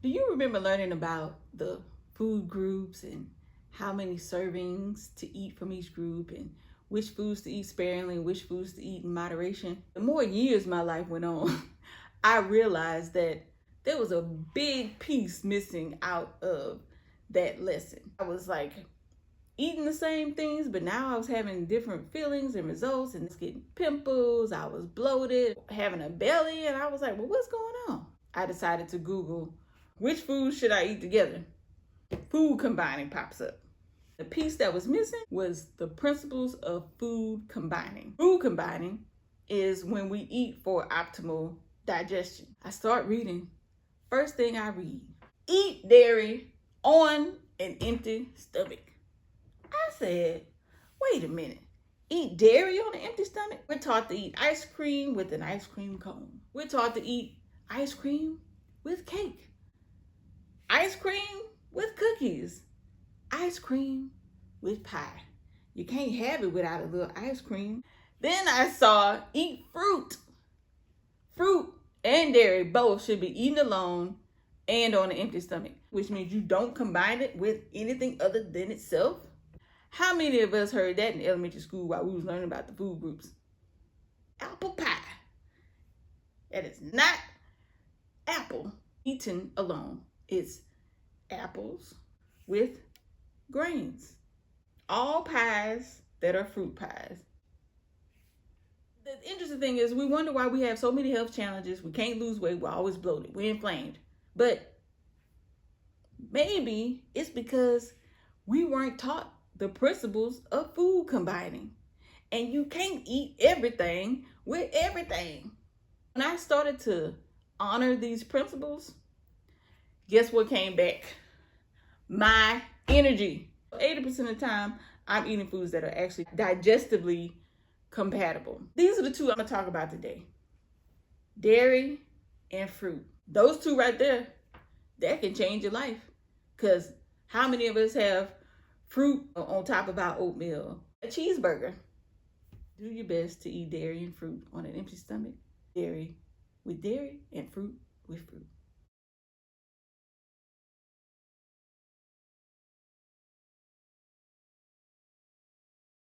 Do you remember learning about the food groups and how many servings to eat from each group and which foods to eat sparingly and which foods to eat in moderation? The more years my life went on, I realized that there was a big piece missing out of that lesson. I was like eating the same things, but now I was having different feelings and results, and it's getting pimples, I was bloated, having a belly, and I was like, well, what's going on? I decided to Google, which foods should I eat together? Food combining pops up. The piece that was missing was the principles of food combining. Food combining is when we eat for optimal digestion. I start reading. First thing I read, eat dairy on an empty stomach. I said, wait a minute. Eat dairy on an empty stomach? We're taught to eat ice cream with an ice cream cone. We're taught to eat ice cream with cake. Ice cream with cookies. Ice cream with pie. You can't have it without a little ice cream. Then I saw eat fruit. Fruit and dairy both should be eaten alone and on an empty stomach, which means you don't combine it with anything other than itself. How many of us heard that in elementary school while we was learning about the food groups? Apple pie. That is not apple eaten alone. It's apples with grains. All pies that are fruit pies. The interesting thing is we wonder why we have so many health challenges. We can't lose weight. We're always bloated. We're inflamed. But maybe it's because we weren't taught the principles of food combining. And you can't eat everything with everything. When I started to honor these principles, guess what came back? My energy. 80% of the time, I'm eating foods that are actually digestively compatible. These are the two I'm going to talk about today. Dairy and fruit. Those two right there, that can change your life. Because how many of us have fruit on top of our oatmeal? A cheeseburger. Do your best to eat dairy and fruit on an empty stomach. Dairy with dairy and fruit with fruit.